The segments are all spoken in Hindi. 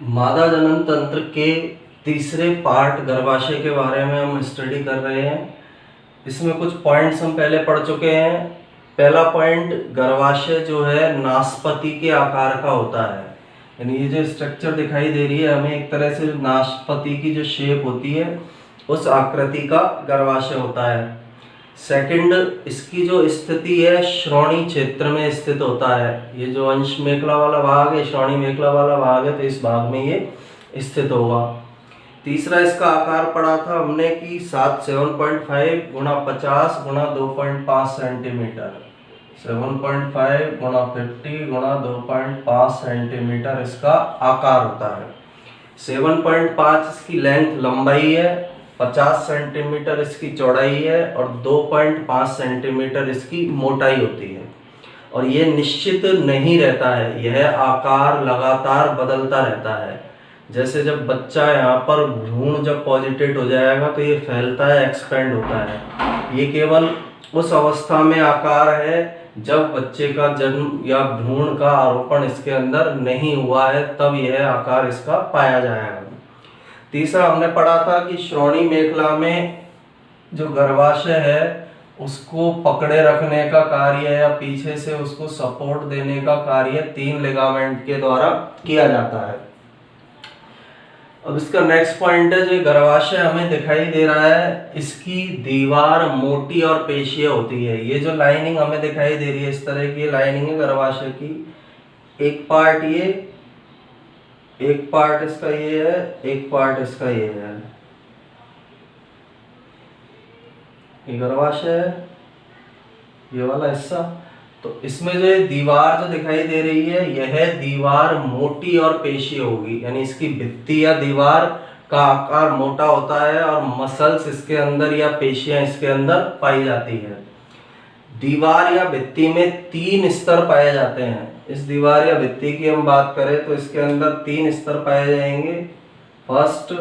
मादा जनन तंत्र के तीसरे पार्ट गर्भाशय के बारे में हम स्टडी कर रहे हैं। इसमें कुछ पॉइंट्स हम पहले पढ़ चुके हैं। पहला पॉइंट, गर्भाशय जो है नाशपाती के आकार का होता है, यानी ये जो स्ट्रक्चर दिखाई दे रही है हमें, एक तरह से नाशपाती की जो शेप होती है उस आकृति का गर्भाशय होता है। सेकंड, इसकी जो स्थिति है श्रोणि क्षेत्र में स्थित होता है। ये जो अंश मेखला वाला भाग है, श्रोणि मेखला वाला भाग है, तो इस भाग में ये स्थित होगा। तीसरा, इसका आकार पढ़ा था हमने कि 7.5 गुणा 50 गुणा 2.5 सेंटीमीटर, 7.5 गुणा 50 गुणा 2.5 सेंटीमीटर इसका आकार होता है। 7.5 इसकी लेंथ लंबाई है, 50 सेंटीमीटर इसकी चौड़ाई है और 2.5 सेंटीमीटर इसकी मोटाई होती है। और ये निश्चित नहीं रहता है, यह आकार लगातार बदलता रहता है। जैसे जब बच्चा यहाँ पर भ्रूण जब पॉजिटेट हो जाएगा तो ये फैलता है, एक्सपेंड होता है। ये केवल उस अवस्था में आकार है जब बच्चे का जन्म या भ्रूण का आरोपण इसके अंदर नहीं हुआ है, तब यह आकार इसका पाया जाएगा। तीसरा, हमने पढ़ा था कि श्रोणि मेखला में जो गर्भाशय है उसको पकड़े रखने का कार्य या पीछे से उसको सपोर्ट देने का कार्य 3 लिगामेंट के द्वारा किया जाता है। अब इसका नेक्स्ट पॉइंट है, जो गर्भाशय हमें दिखाई दे रहा है इसकी दीवार मोटी और पेशियां होती है। ये जो लाइनिंग हमें दिखाई दे रही है, इस तरह की लाइनिंग है गर्भाशय की। एक पार्ट ये, एक पार्ट इसका ये है, एक पार्ट इसका ये है। ये गर्भाशय है, ये वाला हिस्सा। तो इसमें जो दीवार जो दिखाई दे रही है यह दीवार मोटी और पेशी होगी, यानी इसकी भित्ति या दीवार का आकार मोटा होता है और मसल्स इसके अंदर या पेशियां इसके अंदर पाई जाती है। दीवार या भित्ति में 3 स्तर पाए जाते हैं। इस दीवार या भित्ति की हम बात करें तो इसके अंदर 3 स्तर पाए जाएंगे, फर्स्ट,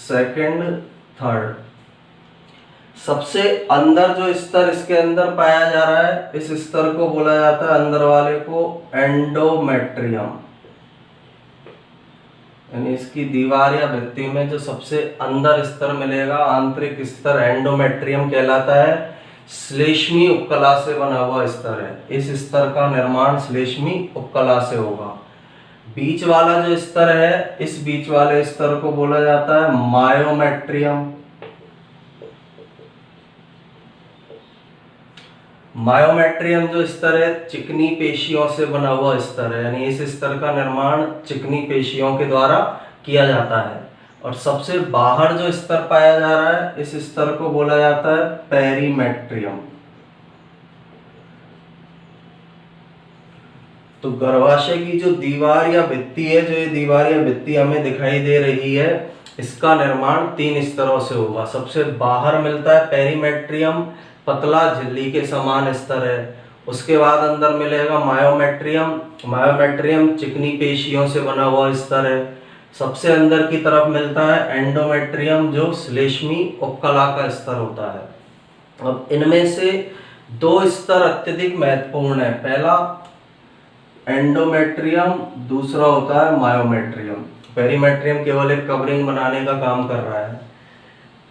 सेकंड, थर्ड। सबसे अंदर जो स्तर इसके अंदर पाया जा रहा है, इस स्तर को बोला जाता है, अंदर वाले को, एंडोमेट्रियम। यानी इसकी दीवार या भित्ति में जो सबसे अंदर स्तर मिलेगा, आंतरिक स्तर, एंडोमेट्रियम कहलाता है। श्लेष्मी उपकला से बना हुआ स्तर है। इस स्तर का निर्माण श्लेष्मी उपकला से होगा। बीच वाला जो स्तर है, इस बीच वाले स्तर को बोला जाता है मायोमेट्रियम। मायोमेट्रियम जो स्तर है चिकनी पेशियों से बना हुआ स्तर है, यानी इस स्तर का निर्माण चिकनी पेशियों के द्वारा किया जाता है। और सबसे बाहर जो स्तर पाया जा रहा है, इस स्तर को बोला जाता है पेरीमेट्रियम। तो गर्भाशय की जो दीवार या भित्ति है, जो ये दीवार या भित्ति हमें दिखाई दे रही है, इसका निर्माण 3 स्तरों से होगा। सबसे बाहर मिलता है पेरीमेट्रियम, पतला झिल्ली के समान स्तर है। उसके बाद अंदर मिलेगा मायोमेट्रियम। मायोमेट्रियम चिकनी पेशियों से बना हुआ स्तर है। सबसे अंदर की तरफ मिलता है एंडोमेट्रियम, जो श्लेष्मी उपकला का स्तर होता है। अब इनमें से 2 स्तर अत्यधिक महत्वपूर्ण है। पहला एंडोमेट्रियम, दूसरा होता है मायोमेट्रियम। पेरीमेट्रियम केवल एक कवरिंग बनाने का काम कर रहा है।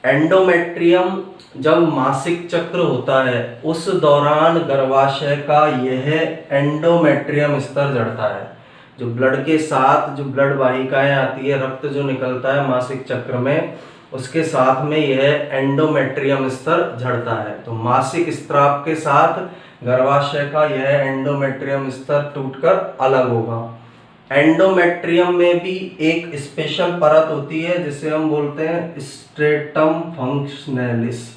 एंडोमेट्रियम जब मासिक चक्र होता है उस दौरान गर्भाशय का यह एंडोमेट्रियम स्तर झड़ता है। जो ब्लड के साथ जो ब्लड वाहिकाएं आती है, रक्त जो निकलता है मासिक चक्र में, उसके साथ में यह एंडोमेट्रियम स्तर झड़ता है। तो मासिक स्त्राव के साथ गर्भाशय का यह एंडोमेट्रियम स्तर टूटकर अलग होगा। एंडोमेट्रियम में भी एक स्पेशल परत होती है जिसे हम बोलते हैं स्ट्रेटम फंक्शनैलिस।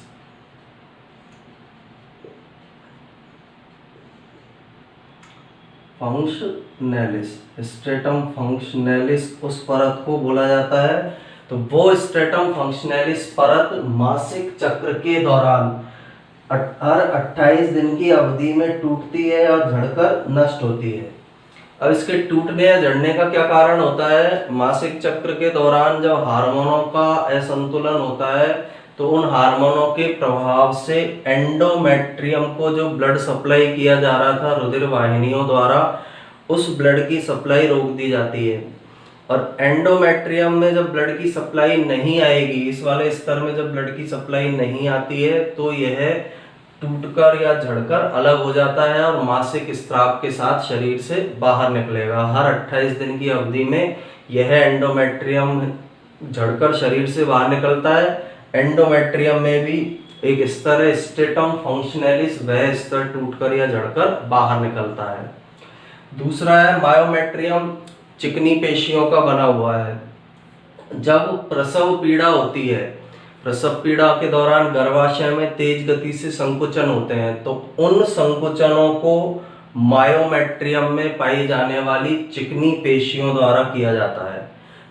स्ट्रेटम फंक्शनैलिस उस परत को बोला जाता है। तो वो स्ट्रेटम फंक्शनैलिस परत मासिक चक्र के दौरान हर 28 दिन की अवधि में टूटती है और झड़कर नष्ट होती है। अब इसके टूटने या झड़ने का क्या कारण होता है? मासिक चक्र के दौरान जब हार्मोनों का असंतुलन होता है तो उन हार्मोनों के प्रभाव से एंडोमेट्रियम को जो ब्लड सप्लाई किया जा रहा था रुधिर वाहिनियों द्वारा, उस ब्लड की सप्लाई रोक दी जाती है। और एंडोमेट्रियम में जब ब्लड की सप्लाई नहीं आएगी, इस वाले स्तर में जब ब्लड की सप्लाई नहीं आती है तो यह टूटकर या झड़कर अलग हो जाता है और मासिक स्राव के साथ शरीर से बाहर निकलेगा। हर 28 दिन की अवधि में यह एंडोमेट्रियम झड़कर शरीर से बाहर निकलता है। एंडोमेट्रियम में भी एक स्तर है स्ट्रेटम फंक्शनलिस, वह स्तर टूटकर या झड़कर बाहर निकलता है। दूसरा है मायोमेट्रियम, चिकनी पेशियों का बना हुआ है। जब प्रसव पीड़ा होती है, प्रसव पीड़ा के दौरान गर्भाशय में तेज गति से संकुचन होते हैं, तो उन संकुचनों को मायोमेट्रियम में पाई जाने वाली चिकनी पेशियों द्वारा किया जाता है।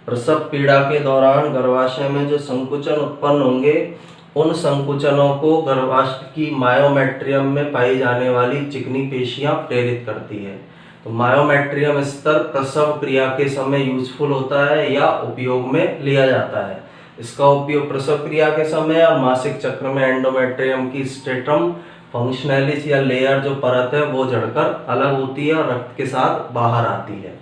प्रसव पीड़ा के दौरान गर्भाशय में जो संकुचन उत्पन्न होंगे, उन संकुचनों को गर्भाशय की मायोमेट्रियम में पाई जाने वाली चिकनी पेशियां प्रेरित करती है। तो मायोमेट्रियम स्तर प्रसव क्रिया के समय यूजफुल होता है या उपयोग में लिया जाता है। इसका उपयोग प्रसव क्रिया के समय और मासिक चक्र में एंडोमेट्रियम की स्ट्रेटम फंक्शनलिस या लेयर जो परत है वो झड़कर अलग होती है और रक्त के साथ बाहर आती है।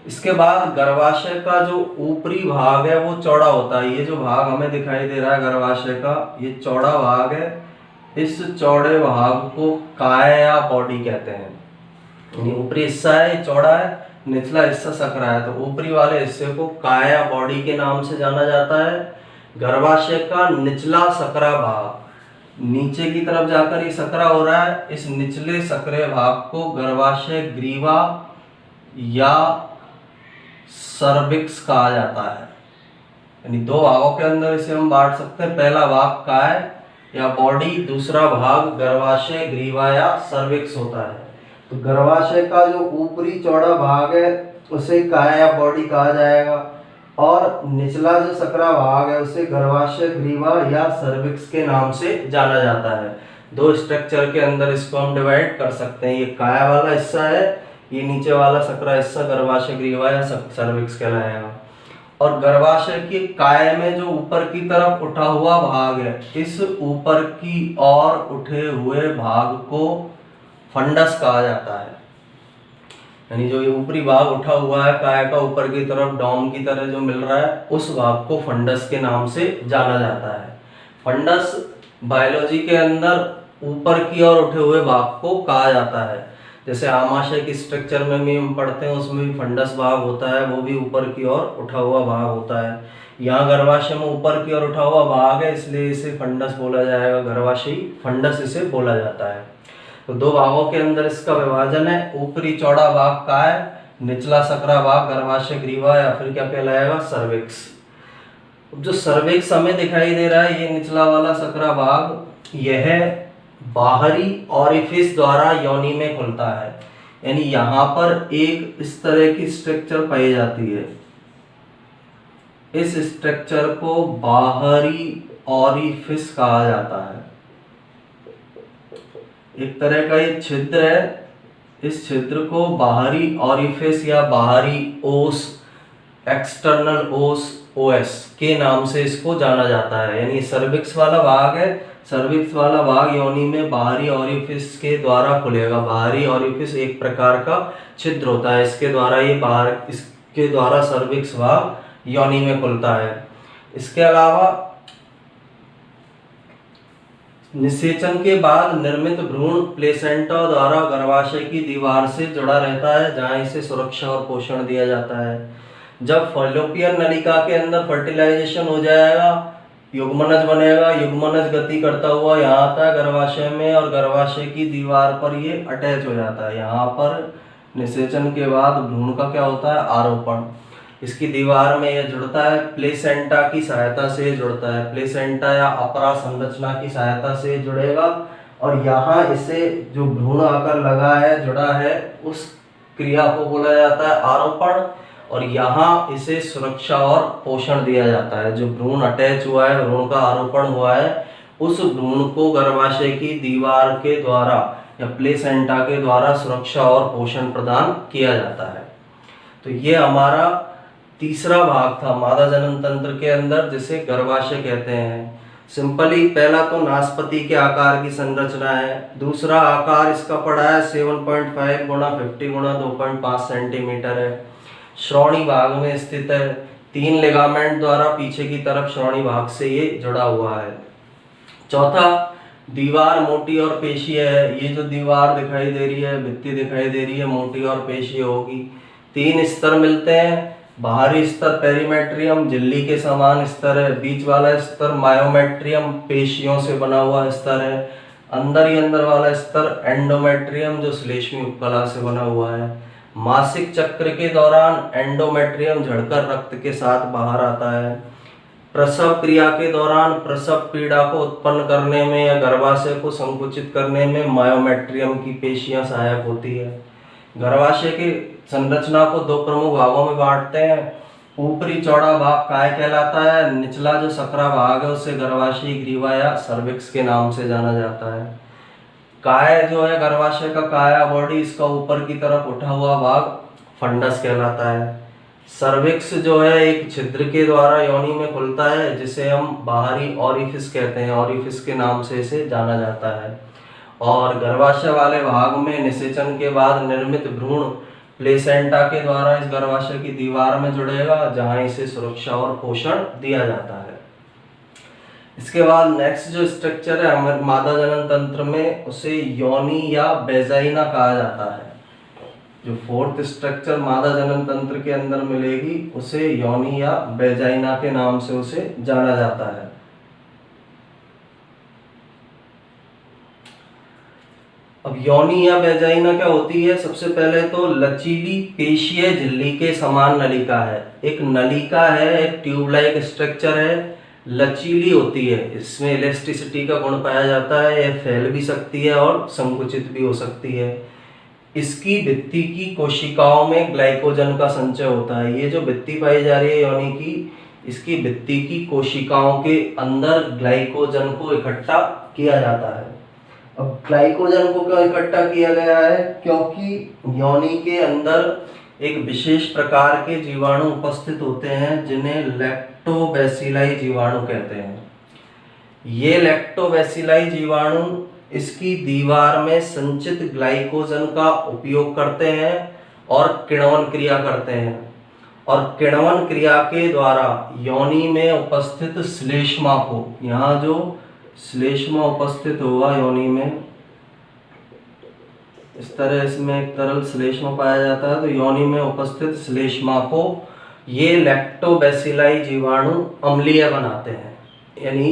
इसके बाद गर्भाशय का जो ऊपरी भाग है वो चौड़ा होता है। ये जो भाग हमें दिखाई दे रहा है गर्भाशय का, ये चौड़ा भाग है। इस चौड़े भाग को काया बॉडी कहते हैं। यानी ऊपरी हिस्सा है चौड़ा है, निचला हिस्सा सकरा है, तो ऊपरी वाले हिस्से को काया बॉडी के नाम से जाना जाता है। गर्भाशय का निचला सकरा भाग, नीचे की तरफ जाकर ये सकरा हो रहा है, इस निचले सकरे भाग को गर्भाशय ग्रीवा या सर्विक्स कहा जाता है। यानी दो भागों के अंदर इसे हम बांट सकते हैं। पहला भाग काय या बॉडी, दूसरा भाग गर्भाशय ग्रीवा या सर्विक्स होता है। तो गर्भाशय का जो ऊपरी चौड़ा भाग है उसे काय या बॉडी कहा जाएगा और निचला जो सकरा भाग है उसे गर्भाशय ग्रीवा या सर्विक्स के नाम से जाना जाता है। दो स्ट्रक्चर के अंदर इसको हम डिवाइड कर सकते हैं। ये काया वाला हिस्सा है, ये नीचे वाला सकरा हिस्सा गर्भाशय ग्रीवा या सर्विक्स कहलाएगा। और गर्भाशय के काय में जो ऊपर की तरफ उठा हुआ भाग है, इस ऊपर की ओर उठे हुए भाग को फंडस कहा जाता है। यानी जो ये ऊपरी भाग उठा हुआ है काय का, ऊपर की तरफ डॉम की तरह जो मिल रहा है, उस भाग को फंडस के नाम से जाना जाता है। फंडस बायोलॉजी के अंदर ऊपर की ओर उठे हुए भाग को कहा जाता है। जैसे आमाशय की स्ट्रक्चर में भी हम पढ़ते हैं, उसमें भी फंडस भाग होता है, वो भी ऊपर की ओर उठा हुआ भाग होता है। यहाँ गर्भाशय में ऊपर की ओर उठा हुआ भाग है, इसलिए इसे फंडस बोला जाएगा, गर्भाशयी फंडस इसे बोला जाता है। तो दो भागों के अंदर इसका विभाजन है। ऊपरी चौड़ा भाग काय, निचला सकरा भाग गर्भाशय ग्रीवा या फिर क्या कहलाएगा, सर्विक्स। जो सर्विक्स हमें दिखाई दे रहा है, ये निचला वाला सकरा भाग, यह बाहरी ऑरिफिस द्वारा योनि में खुलता है। यानी यहाँ पर एक इस तरह की स्ट्रक्चर पाई जाती है। इस स्ट्रक्चर को बाहरी ऑरिफिस कहा जाता है। एक तरह का ये छिद्र है, इस छिद्र को बाहरी ऑरिफिस या बाहरी ओस, एक्सटर्नल ओस, ओएस के नाम से इसको जाना जाता है। यानी सर्विक्स वाला भाग है, सर्विक्स वाला भाग योनि में बाहरी ऑरिफिस के द्वारा खुलेगा। बाहरी ऑरिफिस एक प्रकार का छिद्र होता है, इसके द्वारा ये बाहर, इसके द्वारा सर्विक्स भाग योनि में खुलता है। इसके अलावा निषेचन के बाद निर्मित भ्रूण प्लेसेंटा द्वारा गर्भाशय की दीवार से जुड़ा रहता है, जहां इसे सुरक्षा और पोषण दिया जाता है। जब फैलोपियन नलिका के अंदर फर्टिलाइजेशन हो जाएगा, युग्मनज बनेगा, युग्मनज गति करता हुआ यहाँ आता है गर्भाशय में और गर्भाशय की दीवार पर ये अटैच हो जाता है। यहाँ पर निषेचन के बाद भ्रूण का क्या होता है, आरोपण। इसकी दीवार में यह जुड़ता है, प्लेसेंटा की सहायता से जुड़ता है, प्लेसेंटा या अपरा संरचना की सहायता से जुड़ेगा और यहाँ इसे जो भ्रूण आकर लगा है, जुड़ा है, उस क्रिया को बोला जाता है आरोपण। और यहाँ इसे सुरक्षा और पोषण दिया जाता है। जो भ्रूण अटैच हुआ है, भ्रूण का आरोपण हुआ है, उस भ्रूण को गर्भाशय की दीवार के द्वारा या प्लेसेंटा के द्वारा सुरक्षा और पोषण प्रदान किया जाता है। तो ये हमारा तीसरा भाग था मादा जनन तंत्र के अंदर, जिसे गर्भाशय कहते हैं। सिंपली पहला तो नासपति के आकार की संरचना है। दूसरा आकार इसका पड़ा है 7.5 × 50 × 2.5 सेंटीमीटर है। श्रोणि भाग में स्थित है। 3 लिगामेंट द्वारा पीछे की तरफ श्रोणि भाग से ये जुड़ा हुआ है। चौथा, दीवार मोटी और पेशीय है। ये जो दीवार दिखाई दे रही है, भित्ति दिखाई दे रही है, मोटी और पेशीय होगी। 3 स्तर मिलते हैं। बाहरी स्तर पेरीमेट्रियम, झिल्ली के समान स्तर है। बीच वाला स्तर मायोमेट्रियम, पेशियों से बना हुआ स्तर है। अंदर ही अंदर वाला स्तर एंडोमेट्रियम, जो श्लेष्मी उपकला से बना हुआ है। मासिक चक्र के दौरान एंडोमेट्रियम झड़कर रक्त के साथ बाहर आता है। प्रसव क्रिया के दौरान प्रसव पीड़ा को उत्पन्न करने में या गर्भाशय को संकुचित करने में मायोमेट्रियम की पेशियां सहायक होती है। गर्भाशय की संरचना को 2 प्रमुख भागों में बांटते हैं। ऊपरी चौड़ा भाग काय कहलाता है। निचला जो सकरा भाग है उसे गर्भाशयी ग्रीवा या सर्विक्स के नाम से जाना जाता है। काय जो है गर्भाशय का काया बॉडी, इसका ऊपर की तरफ उठा हुआ भाग फंडस कहलाता है। सर्विक्स जो है एक छिद्र के द्वारा योनि में खुलता है, जिसे हम बाहरी ऑरिफिस कहते हैं। ऑरिफिस के नाम से इसे जाना जाता है। और गर्भाशय वाले भाग में निषेचन के बाद निर्मित भ्रूण प्लेसेंटा के द्वारा इस गर्भाशय की दीवार में जुड़ेगा, जहां इसे सुरक्षा और पोषण दिया जाता है। इसके बाद नेक्स्ट जो स्ट्रक्चर है हमारे मादा जनन तंत्र में, उसे योनि या वेजाइना कहा जाता है। जो 4th स्ट्रक्चर मादा जनन तंत्र के अंदर मिलेगी उसे योनि या वेजाइना के नाम से उसे जाना जाता है। अब योनि या वेजाइना क्या होती है? सबसे पहले तो लचीली पेशीय झिल्ली के समान नलिका है। एक नलिका है, एक ट्यूब लाइक स्ट्रक्चर है, लचीली होती है। इसमें इलास्टिसिटी का गुण पाया जाता है। यह फैल भी सकती है और संकुचित भी हो सकती है। इसकी भित्ति की कोशिकाओं में ग्लाइकोजन का संचय होता है। ये जो भित्ति पाई जा रही है योनि की, इसकी भित्ति की कोशिकाओं के अंदर ग्लाइकोजन को इकट्ठा किया जाता है। अब ग्लाइकोजन को क्यों इकट्ठा किया गया है? क्योंकि योनि के अंदर एक विशेष प्रकार के जीवाणु उपस्थित होते हैं, जिन्हें लैक्टोबैसिलाई जीवाणु कहते हैं। ये लैक्टोबैसिलाई जीवाणु इसकी दीवार में संचित ग्लाइकोजन का उपयोग करते हैं और किण्वन क्रिया करते हैं। और किण्वन क्रिया के द्वारा योनि में उपस्थित श्लेष्मा को, यहाँ जो श्लेष्मा उपस्थित होगा योनि में, इस तरह इसमें एक तरल श्लेष्मा पाया जाता है। तो योनि में उपस्थित श्लेष्मा को ये लैक्टोबैसिलाई जीवाणु अम्लीय बनाते हैं। यानी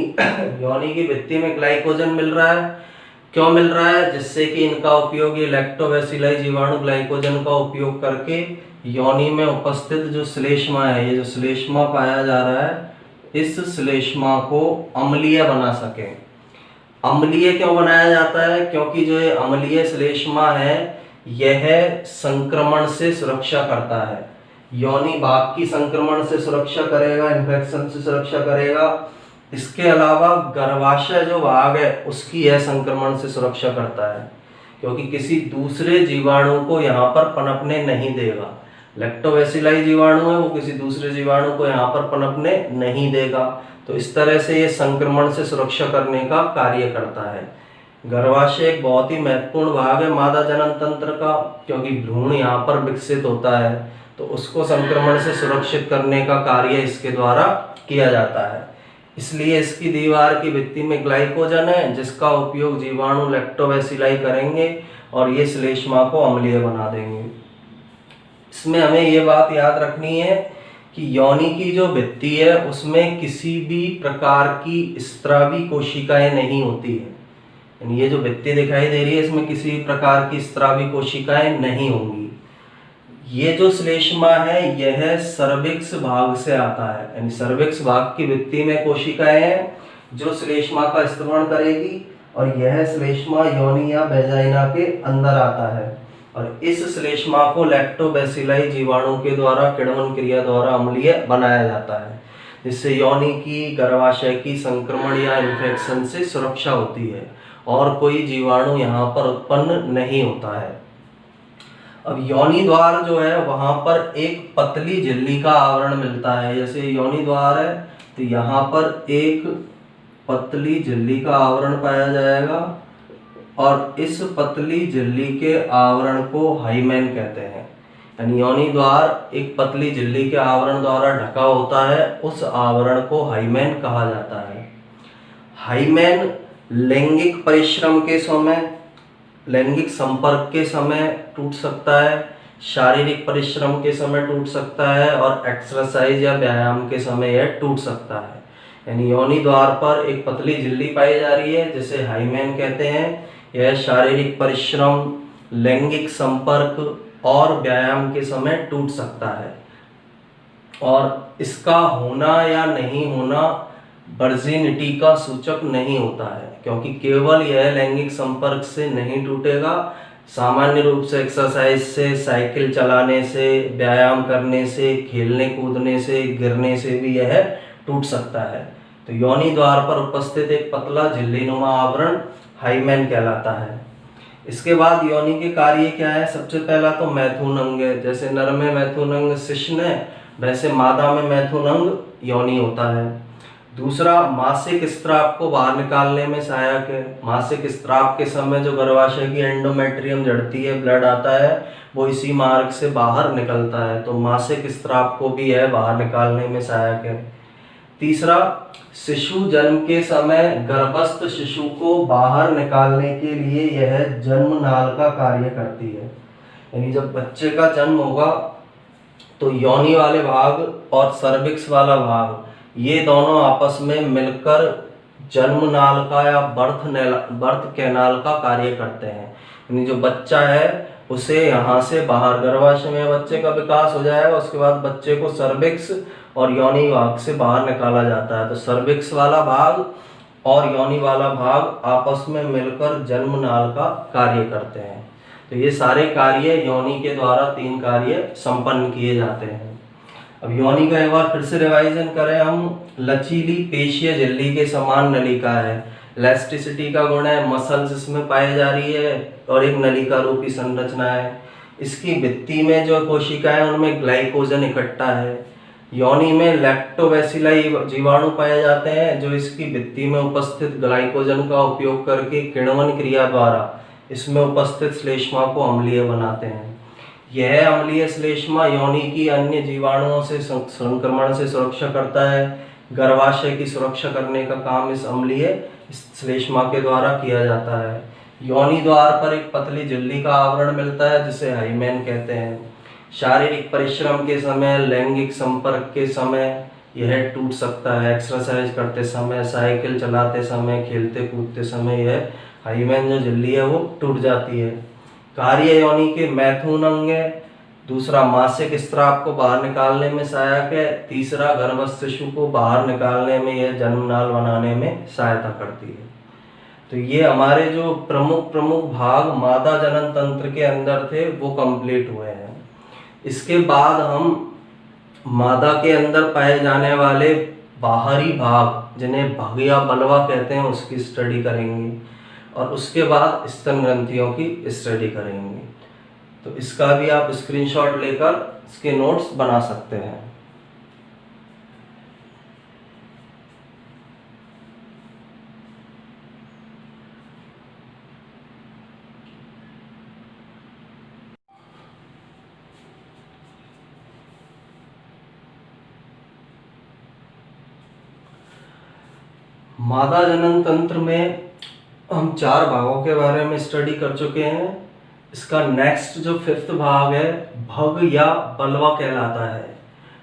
योनि की भित्ति में ग्लाइकोजन मिल रहा है। क्यों मिल रहा है? जिससे कि इनका उपयोग, ये लैक्टोबैसिलाई जीवाणु ग्लाइकोजन का उपयोग करके योनि में उपस्थित जो श्लेष्मा है, ये जो श्लेष्मा पाया जा रहा है, इस श्लेष्मा को अम्लीय बना सके। अम्लीय क्यों बनाया जाता है? क्योंकि जो ये अम्लीय श्लेष्मा है यह संक्रमण से सुरक्षा करता है। योनि भाग की संक्रमण से सुरक्षा करेगा, इन्फेक्शन से सुरक्षा करेगा। इसके अलावा गर्भाशय जो भाग है उसकी यह संक्रमण से सुरक्षा करता है, क्योंकि किसी दूसरे जीवाणु को यहाँ पर पनपने नहीं देगा। लैक्टोबैसिलाई जीवाणु है, वो किसी दूसरे जीवाणु को यहाँ पर पनपने नहीं देगा। तो इस तरह से ये संक्रमण से सुरक्षा करने का कार्य करता है। गर्भाशय एक बहुत ही महत्वपूर्ण भाग है मादा जनन तंत्र का, क्योंकि भ्रूण यहाँ पर विकसित होता है, तो उसको संक्रमण से सुरक्षित करने का कार्य इसके द्वारा किया जाता है। इसलिए इसकी दीवार की भित्ति में ग्लाइकोजन है, जिसका उपयोग जीवाणु लैक्टोबैसिलाई करेंगे और ये श्लेष्मा को अम्लीय बना देंगे। इसमें हमें ये बात याद रखनी है कि योनि की जो भित्ति है उसमें किसी भी प्रकार की स्त्रावी कोशिकाएं नहीं होती है। यानी ये जो भित्ति दिखाई दे रही है इसमें किसी भी प्रकार की स्त्रावी कोशिकाएं नहीं होंगी। ये जो श्लेष्मा है यह सर्विक्स भाग से आता है। यानी सर्विक्स भाग की भित्ति में कोशिकाएं हैं जो श्लेष्मा का स्तरण करेगी, और यह श्लेष्मा योनि या वेजाइना के अंदर आता है। और इस श्लेष्मा को लैक्टोबैसिलाई जीवाणु के द्वारा किण्वन क्रिया द्वारा अम्लीय बनाया जाता है, जिससे योनि की, गर्भाशय की संक्रमण या इन्फेक्शन से सुरक्षा होती है और कोई जीवाणु यहाँ पर उत्पन्न नहीं होता है। अब योनि द्वार जो है वहां पर एक पतली झिल्ली का आवरण मिलता है। जैसे योनि द्वार है तो यहाँ पर एक पतली झिल्ली का आवरण पाया जाएगा, और इस पतली झिल्ली के आवरण को हाइमेन कहते हैं। यानी योनि द्वार एक पतली झिल्ली के आवरण द्वारा ढका होता है, उस आवरण को हाइमेन कहा जाता है। हाइमेन लैंगिक परिश्रम के समय, लैंगिक संपर्क के समय टूट सकता है, शारीरिक परिश्रम के समय टूट सकता है और एक्सरसाइज या व्यायाम के समय यह टूट सकता है। यानी योनि द्वार पर एक पतली झिल्ली पाई जा रही है जिसे हाइमेन कहते हैं। यह शारीरिक परिश्रम, लैंगिक संपर्क और व्यायाम के समय टूट सकता है और इसका होना या नहीं होना वर्जिनिटी का सूचक नहीं होता है, क्योंकि केवल यह लैंगिक संपर्क से नहीं टूटेगा, सामान्य रूप से एक्सरसाइज से, साइकिल चलाने से, व्यायाम करने से, खेलने कूदने से, गिरने से भी यह टूट सकता है। तो योनि द्वार पर उपस्थित एक पतला झिल्लीनुमा आवरण हाइमेन कहलाता है। इसके बाद योनि के कार्य क्या है? सबसे पहला तो मैथुन अंग है। जैसे नर में मैथुन अंग शिश्न है, वैसे मादा में मैथुन अंग योनि होता है। दूसरा, मासिक स्त्राव को बाहर निकालने में सहायक है। मासिक स्त्राव के समय जो गर्भाशय की एंडोमेट्रियम जड़ती है, ब्लड आता है, वो इसी मार्ग से बाहर निकलता है, तो मासिक स्त्राव को भी यह बाहर निकालने में सहायक है। तीसरा, शिशु जन्म के समय गर्भस्थ शिशु को बाहर निकालने के लिए यह जन्म नाल का कार्य करती है। यानी जब बच्चे का जन्म होगा तो योनि वाले भाग और सर्विक्स वाला भाग, ये दोनों आपस में मिलकर जन्म नाल का या बर्थ कैनाल का कार्य करते हैं। यानी जो बच्चा है उसे यहाँ से बाहर, गर्भाशय में बच्चे का विकास हो जाएगा, उसके बाद बच्चे को सर्विक्स और योनि भाग से बाहर निकाला जाता है। तो सर्विक्स वाला भाग और योनि वाला भाग आपस में मिलकर जन्म नाल का कार्य करते हैं। तो ये सारे कार्य योनि के द्वारा 3 कार्य संपन्न किए जाते हैं। अब योनि का एक बार फिर से रिवाइजन करें हम। लचीली पेशीय झिल्ली के समान नलिका है, इलास्टिसिटी का गुण है, मसल्स इसमें पाई जा रही है और एक नलिका रूपी संरचना है। इसकी भित्ति में जो कोशिकाएं उनमें ग्लाइकोजन इकट्ठा है। योनि में लैक्टोबैसिलाई जीवाणु पाए जाते हैं जो इसकी भित्ति में उपस्थित ग्लाइकोजन का उपयोग करके किण्वन क्रिया द्वारा इसमें उपस्थित श्लेष्मा को अम्लीय बनाते हैं। यह अम्लीय श्लेष्मा योनि की अन्य जीवाणुओं से संक्रमण से सुरक्षा करता है। गर्भाशय की सुरक्षा करने का काम इस अम्लीय श्लेष्मा के द्वारा किया जाता है। योनि द्वार पर एक पतली झिल्ली का आवरण मिलता है जिसे हाइमेन कहते हैं। शारीरिक परिश्रम के समय, लैंगिक संपर्क के समय यह टूट सकता है। एक्सरसाइज करते समय, साइकिल चलाते समय, खेलते कूदते समय यह हाइमेन जो झिल्ली है वो टूट जाती है। कार्य योनि के मैथुन अंग है। दूसरा, मासिक स्त्राव को बाहर निकालने में सहायक है। तीसरा, गर्भस्थ शिशु को बाहर निकालने में यह जन्मनाल बनाने में सहायता करती है। तो ये हमारे जो प्रमुख भाग मादा जनन तंत्र के अंदर थे वो कंप्लीट हुए हैं। इसके बाद हम मादा के अंदर पाए जाने वाले बाहरी भाग जिन्हें भग या बलवा कहते हैं उसकी स्टडी करेंगे और उसके बाद स्तन ग्रंथियों की स्टडी करेंगे। तो इसका भी आप स्क्रीनशॉट लेकर इसके नोट्स बना सकते हैं। मादा जनन तंत्र में हम 4 भागों के बारे में स्टडी कर चुके हैं। इसका नेक्स्ट जो 5th भाग है भग या बलवा कहलाता है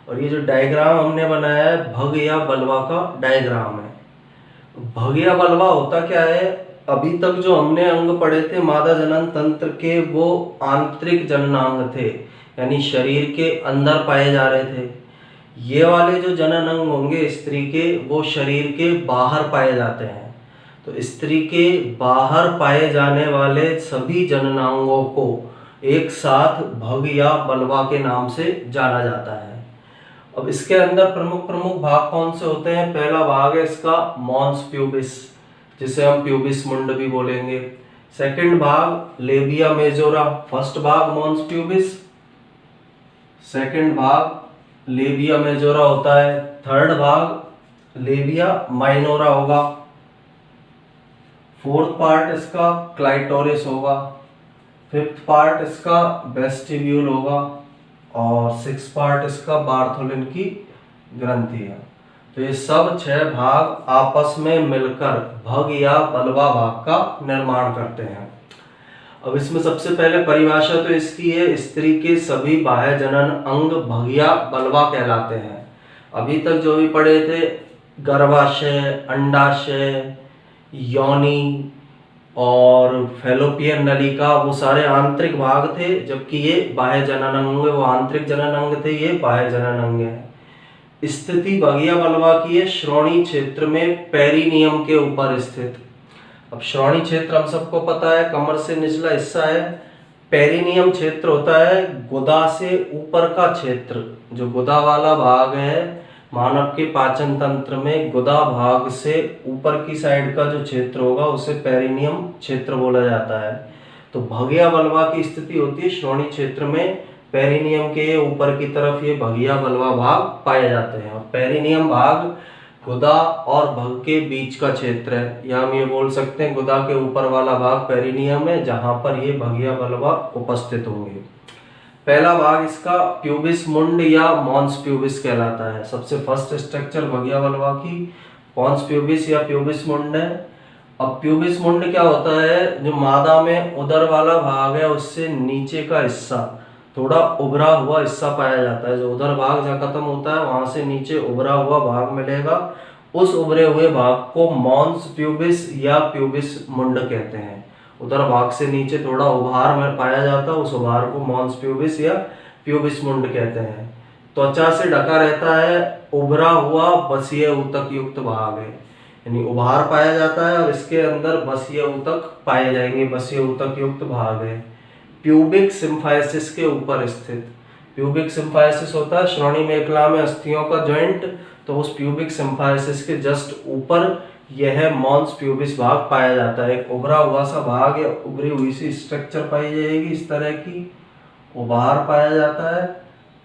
और ये जो डायग्राम हमने बनाया है भग या बलवा का डायग्राम है। भग या बलवा होता क्या है? अभी तक जो हमने अंग पढ़े थे मादा जनन तंत्र के वो आंतरिक जननांग थे, यानी शरीर के अंदर पाए जा रहे थे। ये वाले जो जनन अंग होंगे स्त्री के वो शरीर के बाहर पाए जाते हैं। तो स्त्री के बाहर पाए जाने वाले सभी जननांगों को एक साथ भग या बलवा के नाम से जाना जाता है। अब इसके अंदर प्रमुख भाग कौन से होते हैं? पहला भाग है इसका मॉन्स प्यूबिस, जिसे हम प्यूबिस मुंड भी बोलेंगे। सेकंड भाग लेबिया मेजोरा। फर्स्ट भाग मॉन्स प्यूबिस, सेकंड भाग लेबिया मेजोरा होता है। थर्ड भाग लेबिया माइनोरा होगा। फोर्थ पार्ट इसका क्लाइटोरिस होगा। फिफ्थ पार्ट इसका वेस्टिब्यूल होगा और 6 पार्ट इसका बार्थोलिन की ग्रंथि है। तो ये सब 6 भाग आपस में मिलकर भग या बलवा भाग का निर्माण करते हैं। अब इसमें सबसे पहले परिभाषा तो इसकी है, स्त्री के सभी बाह्य जनन अंग भग या बलवा कहलाते हैं। अभी तक जो भी पढ़े थे, गर्भाशय, अंडाशय, योनि और फैलोपियन नलिका, वो सारे आंतरिक भाग थे, जबकि ये बाह्य जनन अंग, वो आंतरिक जनन अंग थे, ये बाह्य जनन अंग है। स्थिति भग या बलवा की है श्रोणी क्षेत्र में पेरिनियम के ऊपर स्थित। अब श्रोणी क्षेत्र हम सबको पता है कमर से निचला हिस्सा है। पेरिनियम क्षेत्र होता है गुदा से ऊपर का क्षेत्र। जो गुदा वाला भाग है मानव के पाचन तंत्र में, गुदा भाग से ऊपर की साइड का जो क्षेत्र होगा उसे पेरिनियम क्षेत्र बोला जाता है। तो भग या बलवा की स्थिति होती है श्रोणी क्षेत्र में, पेरिनियम के ऊपर की तरफ ये भग या बलवा भाग पाए जाते हैं। और पेरिनियम भाग गुदा और भग के बीच का क्षेत्र है, या हम ये बोल सकते हैं गुदा के ऊपर वाला भाग पेरिनियम है, जहां पर ये भग या बलवा उपस्थित होंगे। पहला भाग इसका प्यूबिस मुंड या मॉन्स प्यूबिस कहलाता है। सबसे फर्स्ट स्ट्रक्चर भग या बलवा की मॉन्स प्यूबिस या प्यूबिस मुंड है। अब प्यूबिस मुंड क्या होता है, जो मादा में उदर वाला भाग है उससे नीचे का हिस्सा, थोड़ा उभरा हुआ हिस्सा पाया जाता है। जो उधर भाग जहाँ खत्म होता है वहां से नीचे उभरा हुआ भाग मिलेगा, उस उभरे हुए भाग को मॉन्स प्यूबिस या प्यूबिस मुंड कहते हैं। उधर भाग से नीचे थोड़ा उभार में पाया जाता है, उस उभार को मॉन्स प्यूबिस या प्यूबिस मुंड कहते हैं। त्वचा से ढका रहता है, उभरा हुआ बसीय ऊतक युक्त भाग है, यानी उभार पाया जाता है और इसके अंदर बसीय ऊतक पाए जाएंगे, बसीय ऊतक युक्त भाग है। प्यूबिक सिम्फाइसिस के ऊपर स्थित। प्यूबिक सिम्फाइसिस होता है श्रोणी मेखला में अस्थियों का जॉइंट, तो उस प्यूबिक सिम्फाइसिस के जस्ट ऊपर यह मॉन्स प्यूबिस भाग पाया जाता है। एक उभरा हुआ सा भाग या उभरी हुई सी स्ट्रक्चर पाई जाएगी, इस तरह की उभार पाया जाता है,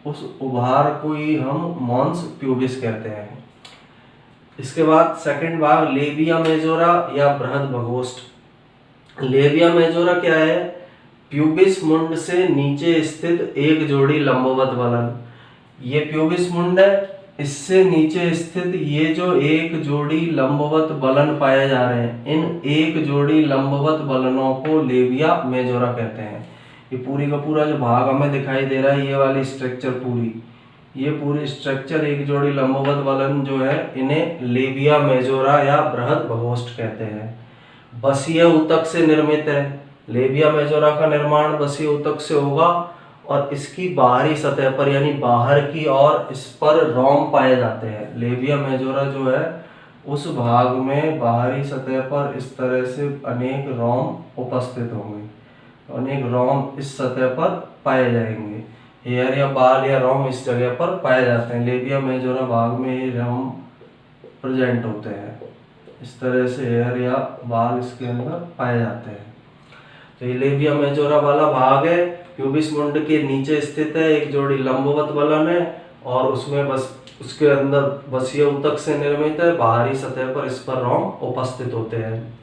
उस उभार को ही हम मॉन्स प्यूबिस कहते हैं। इसके बाद सेकंड भाग लेबिया मेजोरा या बृहद भगोष्ठ। लेबिया मेजोरा क्या है, प्यूबिस मुंड से नीचे स्थित एक जोड़ी लंबवत बलन। ये प्यूबिस मुंड है, इससे नीचे स्थित ये जो एक जोड़ी लंबवत बलन पाए जा रहे हैं, इन एक जोड़ी लंबवत बलनों को लेबिया मेजोरा कहते हैं। ये पूरी का पूरा जो भाग हमें दिखाई दे रहा है, ये वाली स्ट्रक्चर पूरी, ये पूरी स्ट्रक्चर एक जोड़ी लंबवत बलन जो है, इन्हें लेबिया मेजोरा या बृहद भगोष्ठ कहते हैं। बसीय ऊतक से निर्मित है। लेबिया मेजोरा का निर्माण बसीय ऊतक से होगा और इसकी बाहरी सतह पर यानी बाहर की ओर इस पर रोम पाए जाते हैं। लेबिया मेजोरा जो है उस भाग में बाहरी सतह पर इस तरह से अनेक रोम उपस्थित होंगे, अनेक रोम इस सतह पर पाए जाएंगे। हेयर या बाल या रोम इस जगह पर पाए जाते हैं। लेबिया मेजोरा भाग में ये रोम प्रेजेंट होते हैं, इस तरह से हेयर या बाल इसके अंदर पाए जाते हैं। तो ये लेबिया मेजोरा वाला भाग है, प्यूबिस मुंड के नीचे स्थित है, एक जोड़ी लंबवत बलन है और उसमें बस उसके अंदर बसीय ऊतक से निर्मित है, बाहरी सतह पर इस पर रोम उपस्थित होते हैं।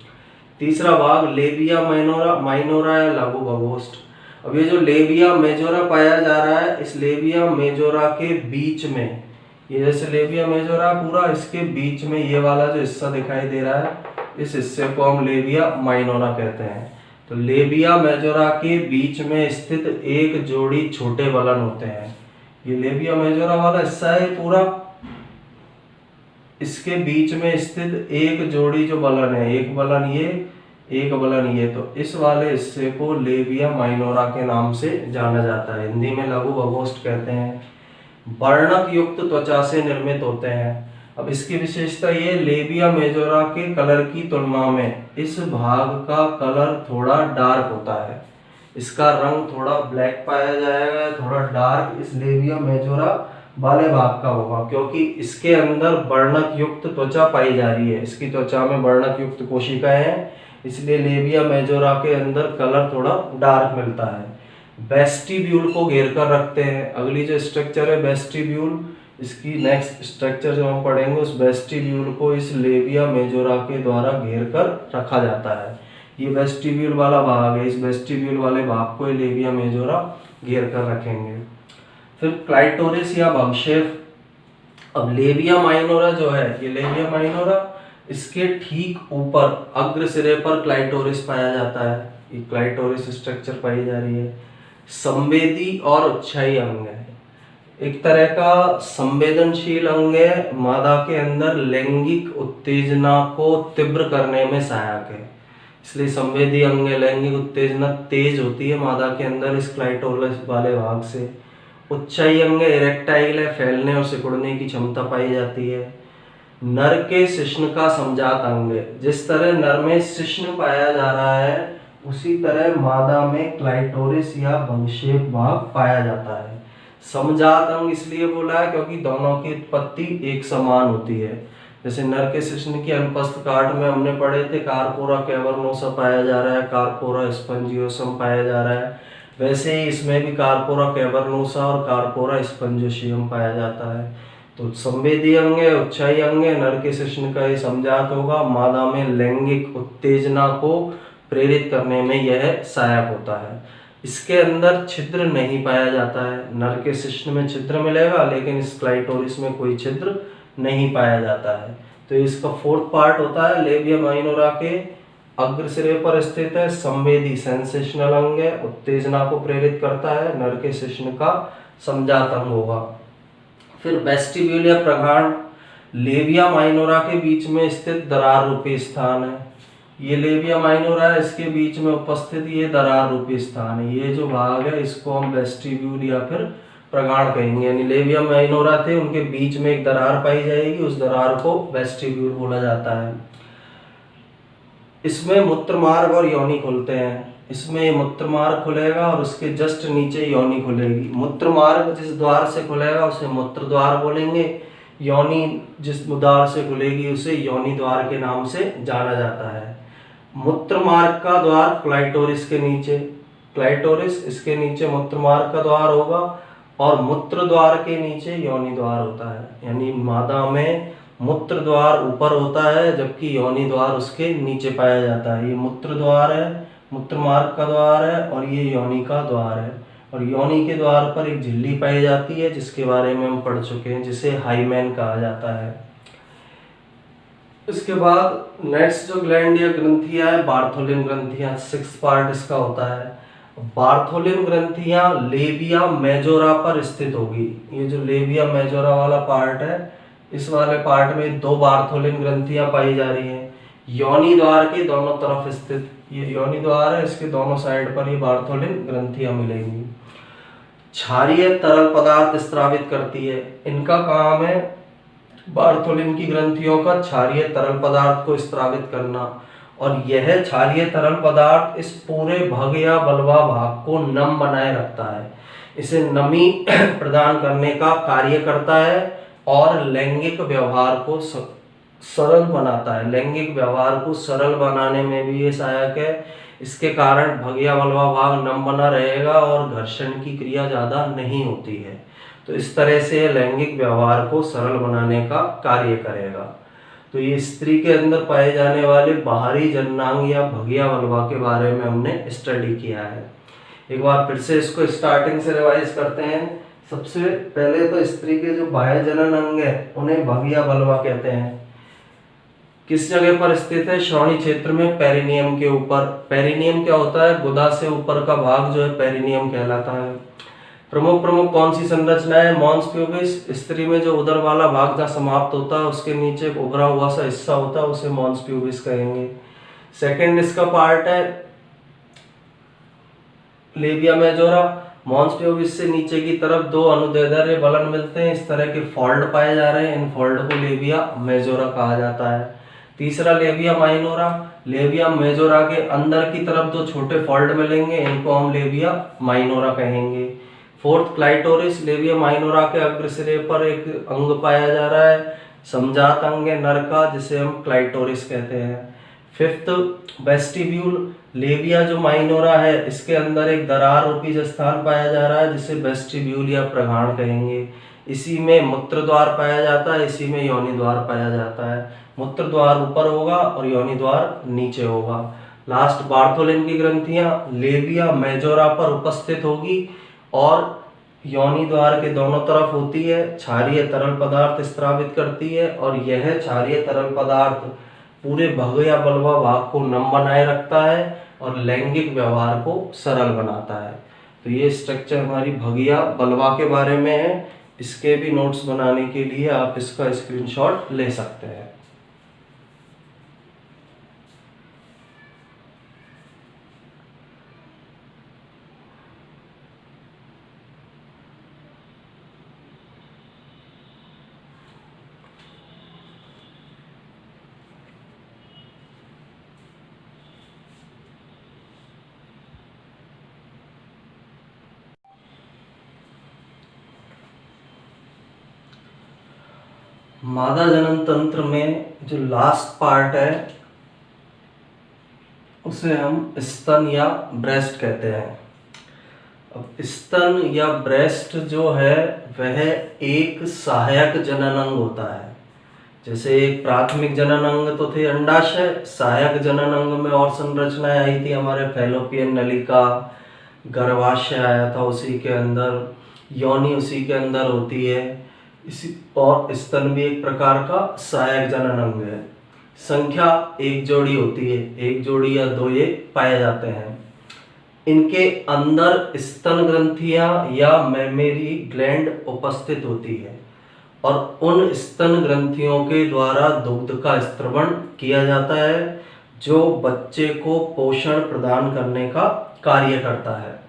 तीसरा भाग लेबिया माइनोरा या लघु भगोष्ठ। अब ये जो लेबिया मेजोरा पाया जा रहा है, इस लेबिया मेजोरा के बीच में, ये जैसे लेबिया मेजोरा पूरा, इसके बीच में ये वाला जो हिस्सा दिखाई दे रहा है, इस हिस्से को हम लेबिया माइनोरा कहते हैं। तो लेबिया मेजोरा के बीच में स्थित एक जोड़ी छोटे बलन होते हैं। ये लेबिया मेजोरा वाला हिस्सा है पूरा, इसके बीच में स्थित एक जोड़ी जो बलन है, एक बलन ये, एक बलन ये, तो इस वाले हिस्से को लेबिया माइनोरा के नाम से जाना जाता है। हिंदी में लघु भगोष्ठ कहते हैं। वर्णक युक्त त्वचा से निर्मित होते हैं। अब इसकी विशेषता ये, लेबिया मेजोरा के कलर की तुलना में इस भाग का कलर थोड़ा डार्क होता है, इसका रंग थोड़ा ब्लैक पाया जाएगा, थोड़ा डार्क इस लेबिया मेजोरा वाले भाग का होगा, क्योंकि इसके अंदर वर्णक युक्त त्वचा पाई जा रही है। इसकी त्वचा में वर्णक युक्त कोशिकाएं हैं, इसलिए लेबिया मेजोरा के अंदर कलर थोड़ा डार्क मिलता है। वेस्टिब्यूल को घेर कर रखते हैं। अगली जो स्ट्रक्चर है वेस्टिब्यूल, इसकी नेक्स्ट स्ट्रक्चर जो हम पढ़ेंगे, उस वेस्टिब्यूल को इस लेबिया मेजोरा के द्वारा घेर कर रखा जाता है। ये वेस्टिब्यूल वाला भाग है, इस वेस्टिब्यूल वाले भाग को लेबिया मेजोरा घेर कर रखेंगे। फिर क्लाइटोरिस या भंगक्षेप। अब लेबिया माइनोरा जो है, ये लेबिया माइनोरा, इसके ठीक ऊपर अग्र सिरे पर क्लाइटोरिस पाया जाता है। ये क्लाइटोरिस स्ट्रक्चर पाई जा रही है। संवेदी और उच्छाई अंग है, एक तरह का संवेदनशील अंग है, मादा के अंदर लैंगिक उत्तेजना को तीव्र करने में सहायक है, इसलिए संवेदी अंग, लैंगिक उत्तेजना तेज होती है मादा के अंदर इस क्लाइटोरिस वाले भाग से। उच्चाई अंग इरेक्टाइल है, फैलने और सिकुड़ने की क्षमता पाई जाती है। नर के शिश्न का समजात अंग है, जिस तरह नर में शिश्न पाया जा रहा है उसी तरह मादा में क्लाइटोरिस या भंगक्षेप भाग पाया जाता है। समजात अंग इसलिए बोला है क्योंकि दोनों की उत्पत्ति एक समान होती है। जैसे नर के शिश्न की अनुपस्थ काट में हमने पढ़े थे कार्पोरा कैवर्नोसा पाया जा रहा है, कार्पोरा स्पंजियोसम पाया जा रहा है, वैसे ही इसमें भी कार्पोरा कैवर्नोसा और कार्पोरा स्पंजियोसियम पाया जाता है। तो संवेदी अंग है, उच्चाई अंग है, नर के शिश्न का ये समजात होगा, मादा में लैंगिक उत्तेजना को प्रेरित करने में यह सहायक होता है। इसके अंदर छिद्र नहीं पाया जाता है, नर के शिश्न में छिद्र मिलेगा लेकिन इस क्लाइटोरिस में कोई छिद्र नहीं पाया जाता है। तो इसका फोर्थ पार्ट होता है लेबिया माइनोरा के अग्र सिरे पर स्थित है, संवेदी सेंसेशनल अंग है, उत्तेजना को प्रेरित करता है, नर के शिश्न का समजात अंग होगा। फिर वेस्टिब्यूल या प्रगाढ़ लेबिया माइनोरा के बीच में स्थित दरार रूपी स्थान है। ये लेबिया माइनोरा है, इसके बीच में उपस्थित ये दरार रूपी स्थान है। ये जो भाग है इसको हम वेस्टिब्यूल या फिर प्रगाढ़ कहेंगे, यानी लेबिया माइनोरा थे उनके बीच में एक दरार पाई जाएगी, उस दरार को वेस्टिब्यूल बोला जाता है। इसमें मूत्र मार्ग और योनि खुलते हैं। इसमें मूत्र मार्ग खुलेगा और उसके जस्ट नीचे योनि खुलेगी। मूत्र मार्ग जिस द्वार से खुलेगा उसे मूत्र द्वार बोलेंगे, योनि जिस द्वार से खुलेगी उसे योनि द्वार के नाम से जाना जाता है। मूत्र मार्ग का द्वार क्लाइटोरिस के नीचे, क्लाइटोरिस इसके नीचे मूत्र मार्ग का द्वार होगा और मूत्र द्वार के नीचे योनि द्वार होता है, यानी मादा में मूत्र द्वार ऊपर होता है जबकि योनि द्वार उसके नीचे पाया जाता है। ये मूत्र द्वार है, मूत्र मार्ग का द्वार है और ये योनि का द्वार है। और योनि के द्वार पर एक झिल्ली पाई जाती है जिसके बारे में हम पढ़ चुके हैं, जिसे हाइमेन कहा जाता है। इसके बाद नेक्स्ट जो ग्लैंड या ग्रंथियां है बार्थोलिन ग्रंथियां, 6th पार्ट इसका होता है। बार्थोलिन ग्रंथियां लेबिया मेजोरा पर स्थित होगी। ये जो लेबिया मेजोरा वाला पार्ट है, इस वाले पार्ट में 2 बार्थोलिन ग्रंथियां पाई जा रही हैं, योनि द्वार के दोनों तरफ स्थित। ये योनि द्वार है, इसके दोनों साइड पर ये बार्थोलिन ग्रंथियां मिलेंगी। क्षारीय तरल पदार्थ स्रावित करती है, इनका काम है बार्थोलिन की ग्रंथियों का क्षारीय तरल पदार्थ को स्रावित करना, और यह क्षारीय तरल पदार्थ इस पूरे भग या बलवा भाग को नम बनाए रखता है, इसे नमी प्रदान करने का कार्य करता है और लैंगिक व्यवहार को सरल बनाता है। लैंगिक व्यवहार को सरल बनाने में भी ये सहायक है। इसके कारण भग या बलवा भाग नम बना रहेगा और घर्षण की क्रिया ज्यादा नहीं होती है। तो इस तरह से लैंगिक व्यवहार को सरल बनाने का कार्य करेगा। तो ये स्त्री के अंदर पाए जाने वाले बाहरी जननांग या भगिया बलवा के बारे में हमने स्टडी किया है। एक बार फिर से इसको स्टार्टिंग से रिवाइज करते हैं। सबसे पहले तो स्त्री के जो बाह्य जनन अंग है उन्हें भगिया बलवा कहते हैं। किस जगह पर स्थित है? श्रोणि क्षेत्र में, पेरिनियम के ऊपर। पेरिनियम क्या होता है? गुदा से ऊपर का भाग जो है पेरिनियम कहलाता है। प्रमुख कौन सी संरचना है? Mons pubis. स्त्री में जो उदर वाला भाग जहाँ समाप्त होता है उसके नीचे एक उभरा हुआ सा हिस्सा होता है, उसे मॉन्स प्यूबिस कहेंगे। सेकंड इसका पार्ट है लेबिया मेजोरा। मॉन्स प्यूबिस से नीचे की तरफ 2 अनुदैर्ध्य बलन मिलते हैं, इस तरह के फोल्ड पाए जा रहे हैं, इन फोल्ड को लेबिया मेजोरा कहा जाता है। तीसरा लेबिया माइनोरा। लेबिया मेजोरा के अंदर की तरफ 2 छोटे फोल्ड मिलेंगे, इनको हम लेबिया माइनोरा कहेंगे। Fourth clitoris. लेबिया माइनोरा के अग्र सिरे पर एक अंग पाया जा रहा है, समजात अंग है नर का, जिसे हम क्लाइटोरिस कहते हैं। Fifth vestibule. लेबिया जो माइनोरा है इसके अंदर एक दरार रूपी स्थान पाया जा रहा है, जिसे वेस्टिब्यूल या प्रगाढ़ कहेंगे। इसी में मूत्र द्वार पाया जाता है, इसी में योनि द्वार पाया जाता है। मूत्र द्वार ऊपर होगा और योनि द्वार नीचे होगा। लास्ट बार्थोलिन की ग्रंथियां लेबिया मेजोरा पर उपस्थित होगी और योनि द्वार के दोनों तरफ होती है, क्षारीय तरल पदार्थ स्रावित करती है और यह क्षारीय तरल पदार्थ पूरे भग या बलवा भाग को नम बनाए रखता है और लैंगिक व्यवहार को सरल बनाता है। तो ये स्ट्रक्चर हमारी भग या बलवा के बारे में है। इसके भी नोट्स बनाने के लिए आप इसका स्क्रीनशॉट ले सकते हैं। मादा जनन तंत्र में जो लास्ट पार्ट है उसे हम स्तन या ब्रेस्ट कहते हैं। अब स्तन या ब्रेस्ट जो है वह एक सहायक जनन अंग होता है। जैसे एक प्राथमिक जनन अंग तो थे अंडाशय, सहायक जनन अंग में और संरचनाएं आई थी हमारे, फैलोपियन नलिका, गर्भाशय आया था उसी के अंदर, योनि उसी के अंदर होती है इसी, और स्तन भी एक प्रकार का सहायक जनन अंग है। संख्या एक जोड़ी होती है, एक जोड़ी या दो ये पाए जाते हैं। इनके अंदर स्तन ग्रंथियां या मेमेरी ग्लैंड उपस्थित होती है और उन स्तन ग्रंथियों के द्वारा दुग्ध का स्त्रवण किया जाता है जो बच्चे को पोषण प्रदान करने का कार्य करता है।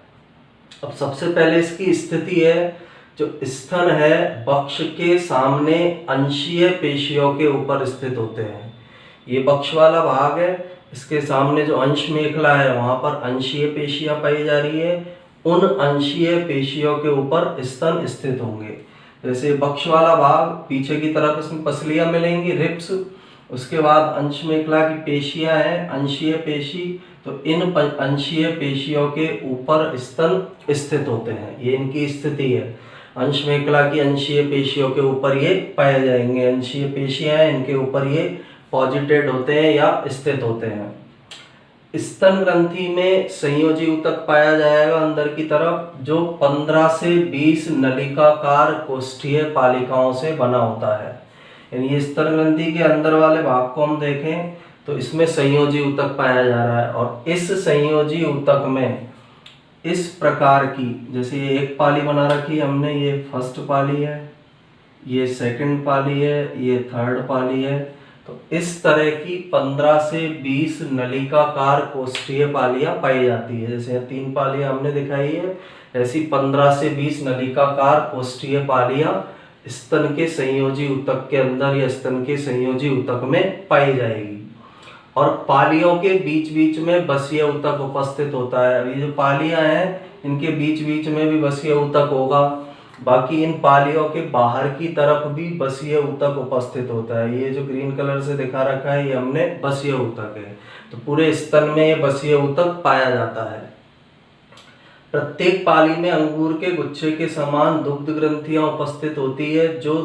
अब सबसे पहले इसकी स्थिति है, जो स्तन है वक्ष के सामने अंशीय पेशियों के ऊपर स्थित होते हैं। ये वक्ष वाला भाग है, इसके सामने जो अंश मेखला है वहां पर अंशीय पेशियां पाई जा रही है। उन अंशीय पेशियों के ऊपर स्तन स्थित होंगे। जैसे वक्ष वाला भाग, पीछे की तरफ इसमें पसलियां मिलेंगी, रिब्स, उसके बाद अंश मेखला की पेशियां हैं, अंशीय पेशी, तो इन अंशीय पेशियों के ऊपर स्तन स्थित होते हैं। ये इनकी स्थिति है। अंश मेखला की अंशीय पेशियों के ऊपर ये पाए जाएंगे, अंशीय पेशियां हैं, इनके ऊपर ये पॉजिटेड होते हैं या स्थित होते हैं। स्तन ग्रंथि में संयोजी ऊतक पाया जाएगा अंदर की तरफ, जो 15 से 20 नलिकाकार कोष्ठीय पालिकाओं से बना होता है। यानी ये स्तन ग्रंथि के अंदर वाले भाग को हम देखें तो इसमें संयोजी ऊतक पाया जा रहा है और इस संयोजी ऊतक में इस प्रकार की, जैसे ये एक पाली बना रखी है हमने, ये फर्स्ट पाली है, ये सेकंड पाली है, ये थर्ड पाली है, तो इस तरह की 15 से 20 नलिकाकार कोष्ठीय पालियां पाई जाती है। जैसे 3 पालियां हमने दिखाई है, ऐसी 15 से 20 नलिकाकार कोष्ठीय पालियां स्तन के संयोजी ऊतक के अंदर या स्तन के संयोजी ऊतक में पाई जाएगी। और पालियों के बीच बीच में बसीय ऊतक उपस्थित होता है। ये जो पालियां हैं इनके बीच बीच में भी बसीय ऊतक होगा। बाकी इन पालियों के बाहर की तरफ भी बसीय ऊतक उपस्थित होता है। ये जो ग्रीन कलर से दिखा रखा है ये हमने बसीय ऊतक है। तो पूरे स्तन में ये बसीय ऊतक पाया जाता है। प्रत्येक पाली में अंगूर के गुच्छे के समान दुग्ध ग्रंथियां उपस्थित होती है जो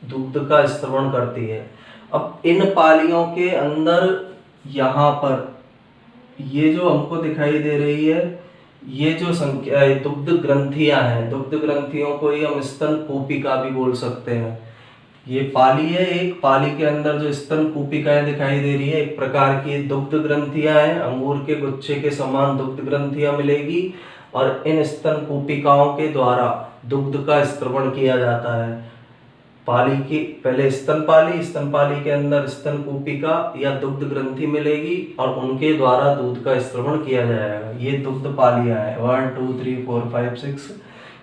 दुग्ध का स्त्रवण करती है। अब इन पालियों के अंदर यहाँ पर ये जो हमको दिखाई दे रही है, ये जो संख्या दुग्ध ग्रंथियां हैं, दुग्ध ग्रंथियों को ही हम स्तन कूपिका भी बोल सकते हैं। ये पाली है, एक पाली के अंदर जो स्तन कूपिकाएं दिखाई दे रही है, एक प्रकार की दुग्ध ग्रंथियां हैं। अंगूर के गुच्छे के समान दुग्ध ग्रंथियां मिलेगी और इन स्तन कूपिकाओं के द्वारा दुग्ध का स्त्रवण किया जाता है। पाली की पहले स्तन पाली के अंदर स्तन कूपिका या दुग्ध ग्रंथि मिलेगी और उनके द्वारा दूध का स्त्रवण किया जाएगा। ये दुग्ध पालियां हैं, 1 2 3 4 5 6,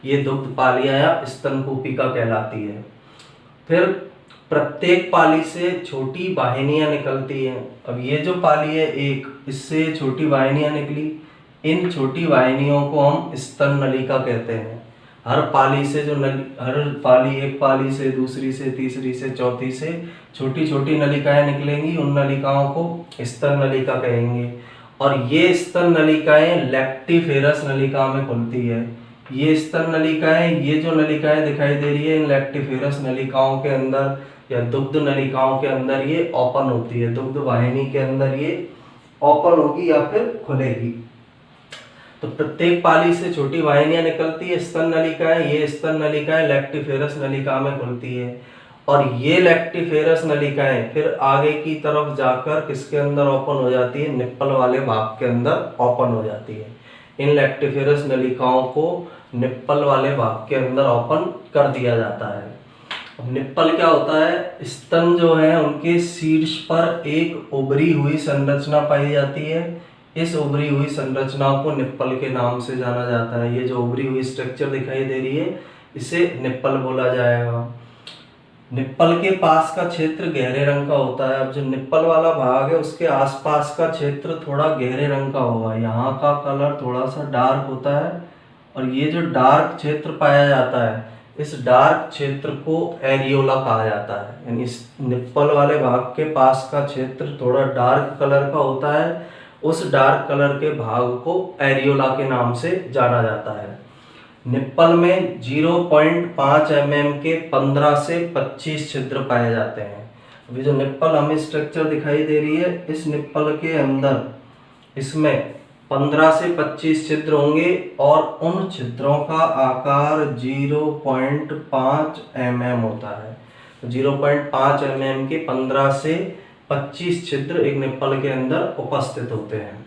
ये दुग्ध पालियां या स्तन कूपिका कहलाती है। फिर प्रत्येक पाली से छोटी वाहिनियां निकलती हैं। अब ये जो पाली है एक, इससे छोटी वाहिनियां निकली, इन छोटी वाहिनियों को हम स्तन नलिका कहते हैं। हर पाली से हर पाली, एक पाली से, दूसरी से, तीसरी से, चौथी से छोटी छोटी नलिकाएं निकलेंगी, उन नलिकाओं को स्तन नलिका कहेंगे। और ये स्तन नलिकाएं लैक्टिफेरस नलिका में खुलती है। ये स्तन नलिकाएं, ये जो नलिकाएं दिखाई दे रही है, इन लैक्टिफेरस नलिकाओं के अंदर या दुग्ध नलिकाओं के अंदर ये ओपन होती है। दुग्ध वाहिनी के अंदर ये ओपन होगी या फिर खुलेगी। तो प्रत्येक पाली से छोटी वाहिनियां निकलती है, स्तन नलिकाएं, ये स्तन नलिकाएं लैक्टिफेरस नलिका में खुलती है, और ये लैक्टिफेरस नलिकाएं फिर आगे की तरफ जाकर किसके अंदर ओपन हो जाती है, निप्पल वाले भाग के अंदर ओपन हो जाती है। इन लैक्टिफेरस नलिकाओं को निप्पल वाले भाग के अंदर ओपन कर दिया जाता है। अब निप्पल क्या होता है, स्तन जो है उनके शीर्ष पर एक उभरी हुई संरचना पाई जाती है। इस उभरी हुई संरचना को निप्पल के नाम से जाना जाता है। ये जो उभरी हुई स्ट्रक्चर दिखाई दे रही है इसे निप्पल बोला जाएगा। निप्पल के पास का क्षेत्र गहरे रंग का होता है। अब जो निप्पल वाला भाग है उसके आसपास का क्षेत्र थोड़ा गहरे रंग का होगा, यहाँ का कलर थोड़ा सा डार्क होता है, और ये जो डार्क क्षेत्र पाया जाता है इस डार्क क्षेत्र को एरियोला कहा जाता है। यानी इस निप्पल वाले भाग के पास का क्षेत्र थोड़ा डार्क कलर का होता है, उस डार्क कलर के भाग को एरियोला के नाम से जाना जाता है। निप्पल में 0.5 mm के 15 से 25 छिद्र पाए जाते हैं। अभी जो निप्पल हमें स्ट्रक्चर दिखाई दे रही है, इस निप्पल के अंदर इसमें 15 से 25 छिद्र होंगे, और उन छिद्रों का आकार 0.5 mm होता है। 0.5 mm के 15 से 25 छिद्र एक निप्पल के अंदर उपस्थित होते हैं।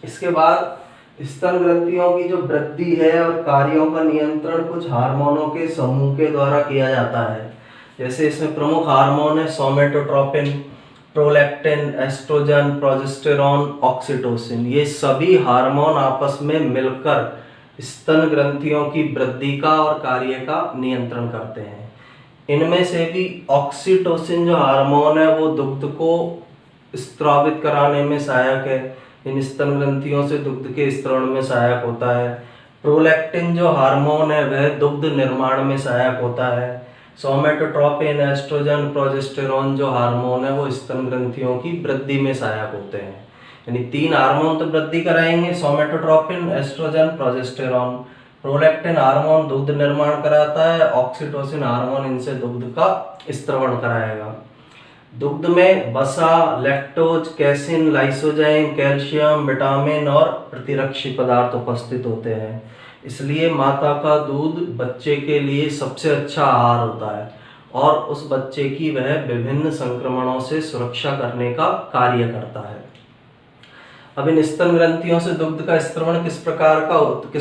इसके बाद स्तन ग्रंथियों की जो वृद्धि है और कार्यों का नियंत्रण कुछ हार्मोनों के समूह के द्वारा किया जाता है। जैसे इसमें प्रमुख हार्मोन है somatotropin, prolactin, estrogen, progesterone, oxytocin. ये सभी हार्मोन आपस में मिलकर स्तन ग्रंथियों की वृद्धि का और कार्य का नियंत्रण करते हैं। इनमें से भी ऑक्सीटोसिन जो हार्मोन है वो दुग्ध को स्रावित कराने में सहायक है, इन स्तन ग्रंथियों से दुग्ध के स्त्रवण में सहायक होता है। प्रोलैक्टिन जो हार्मोन है वह दुग्ध निर्माण में सहायक होता है। सोमेटोट्रोपिन, एस्ट्रोजन, प्रोजेस्टेरॉन जो हार्मोन है वो स्तन ग्रंथियों की वृद्धि में सहायक होते हैं। यानी 3 हार्मोन तो वृद्धि कराएंगे, somatotropin, estrogen, progesterone. Prolactin hormone दुग्ध निर्माण कराता है, ऑक्सीटोसिन हार्मोन इनसे दुग्ध का स्त्रवण कराएगा। दुग्ध में वसा, lactose, casein, lysozyme, calcium, vitamin और प्रतिरक्षी पदार्थ उपस्थित होते हैं। इसलिए माता का दूध बच्चे के लिए सबसे अच्छा आहार होता है और उस बच्चे की वह विभिन्न संक्रमणों से सुरक्षा करने का कार्य करता है। अब इन स्तन ग्रंथियों से दुग्ध का स्त्रवण किस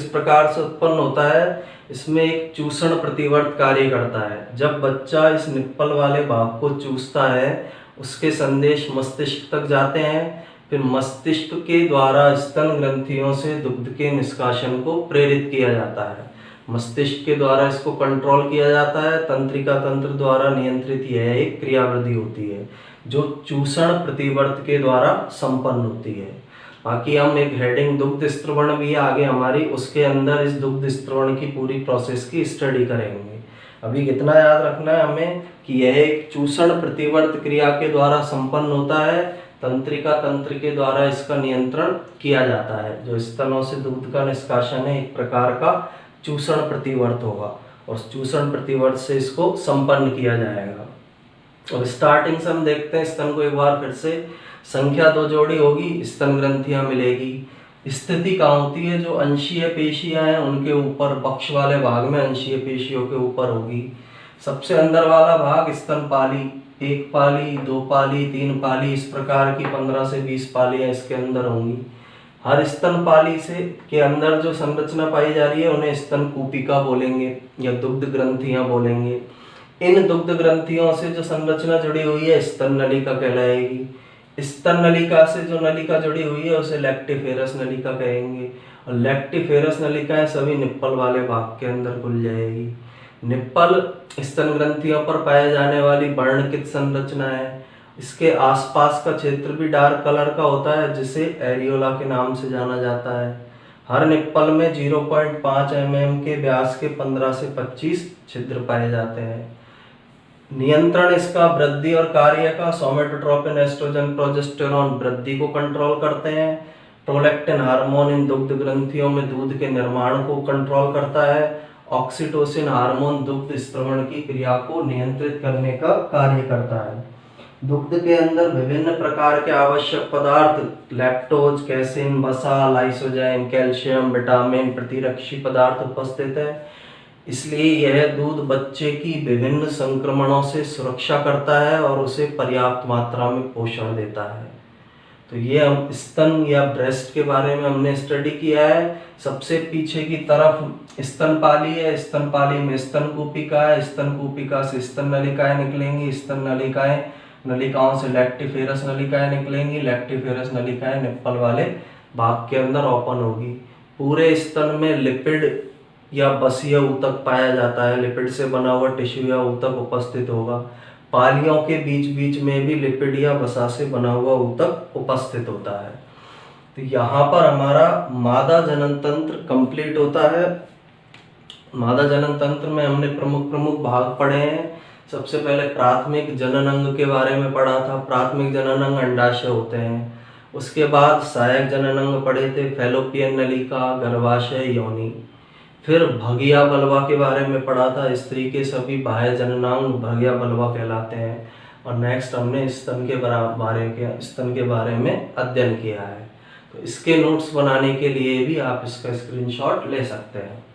प्रकार से उत्पन्न होता है, इसमें एक चूषण प्रतिवर्त कार्य करता है। जब बच्चा इस निप्पल वाले भाग को चूसता है उसके संदेश मस्तिष्क तक जाते हैं, फिर मस्तिष्क के द्वारा स्तन ग्रंथियों से दुग्ध के निष्कासन को प्रेरित किया जाता है। मस्तिष्क के द्वारा इसको कंट्रोल किया जाता है, तंत्रिका तंत्र द्वारा नियंत्रित यह एक क्रियाविधि होती है जो चूषण प्रतिवर्त के द्वारा संपन्न होती है। बाकी हम एक हेडिंग दुग्ध स्त्रवण भी आगे हमारी, उसके अंदर इस दुग्ध स्त्रवण की पूरी प्रोसेस की स्टडी करेंगे। अभी कितना याद रखना है हमें कि यह एक चूषण प्रतिवर्त क्रिया के द्वारा संपन्न होता है, तंत्रिका तंत्र के द्वारा इसका नियंत्रण किया जाता है। जो स्तनों से दुग्ध का निष्कासन है एक प्रकार का चूषण प्रतिवर्त होगा और चूषण प्रतिवर्त से इसको संपन्न किया जाएगा। और स्टार्टिंग से हम देखते हैं स्तन को एक बार फिर से। संख्या 2 जोड़ी होगी, स्तन ग्रंथियां मिलेगी। स्थिति कहाँ होती है, जो अंशीय पेशियां हैं उनके ऊपर, पक्ष वाले भाग में अंशीय पेशियों के ऊपर होगी। सबसे अंदर वाला भाग स्तन पाली, 1 पाली, 2 पाली, 3 पाली, इस प्रकार की 15 से 20 पालियां इसके अंदर होंगी। हर स्तन पाली से के अंदर जो संरचना पाई जा रही है उन्हें स्तन कूपिका बोलेंगे या दुग्ध ग्रंथियां बोलेंगे। इन दुग्ध ग्रंथियों से जो संरचना जुड़ी हुई है स्तन नलिका कहलाएगी। स्तन नलिका से जो नलिका जुड़ी हुई है उसे लैक्टिफेरस नलिका कहेंगे और लैक्टिफेरस नलिकाएं सभी निप्पल वाले भाग के अंदर खुल जाएगी। निप्पल स्तन ग्रंथियों पर पाए जाने वाली वर्णकित संरचना है। इसके आसपास का क्षेत्र भी डार्क कलर का होता है जिसे एरियोला के नाम से जाना जाता है। हर निप्पल में 0.5 mm के व्यास के 15 से 25 छिद्र पाए जाते हैं। नियंत्रण इसका वृद्धि और कार्य का, सोमेटोट्रोपिन, एस्ट्रोजन, प्रोजेस्टेरॉन वृद्धि को कंट्रोल करते हैं। प्रोलैक्टिन हार्मोन इन दुग्ध ग्रंथियों में दूध के निर्माण को कंट्रोल करता है। ऑक्सीटोसिन हार्मोन दुग्ध स्त्रवण की क्रिया को नियंत्रित करने का कार्य करता है। दुग्ध के अंदर विभिन्न प्रकार के आवश्यक पदार्थ लैक्टोज, कैसिन, वसा, लाइसोजाइम, कैल्शियम, विटामिन, प्रतिरक्षी पदार्थ उपस्थित है। इसलिए यह दूध बच्चे की विभिन्न संक्रमणों से सुरक्षा करता है और उसे पर्याप्त मात्रा में पोषण देता है। तो ये हम स्तन या ब्रेस्ट के बारे में हमने स्टडी किया है। सबसे पीछे की तरफ स्तनपाली है, स्तनपाली में स्तन कूपिका है, स्तन कूपिका से स्तन नलिकाएं निकलेंगी, स्तन नलिकाओं से लैक्टिफेरस नलिकाएं निकलेंगी, लैक्टिफेरस नलिकाएं निप्पल वाले भाग के अंदर ओपन होगी। पूरे स्तन में लिपिड या बसीय ऊतक पाया जाता है, लिपिड से बना हुआ टिश्यू या ऊतक उपस्थित होगा। पालियों के बीच बीच में भी लिपिड या वसा से बना हुआ ऊतक उपस्थित होता है। तो यहाँ पर हमारा मादा जनन तंत्र कंप्लीट होता है। मादा जनन तंत्र में हमने प्रमुख भाग पढ़े हैं। सबसे पहले प्राथमिक जनन अंग के बारे में पढ़ा था। प्राथमिक जनन अंग अंडाशय होते हैं। उसके बाद सहायक जनन अंग पढ़े थे, फैलोपियन नलिका, गर्भाशय, योनि। फिर भगिया बलवा के बारे में पढ़ा था। स्त्री के सभी बाह्य जननांग भगिया बलवा कहलाते हैं। और नेक्स्ट हमने स्तन के बारे में अध्ययन किया है। तो इसके नोट्स बनाने के लिए भी आप इसका स्क्रीनशॉट ले सकते हैं।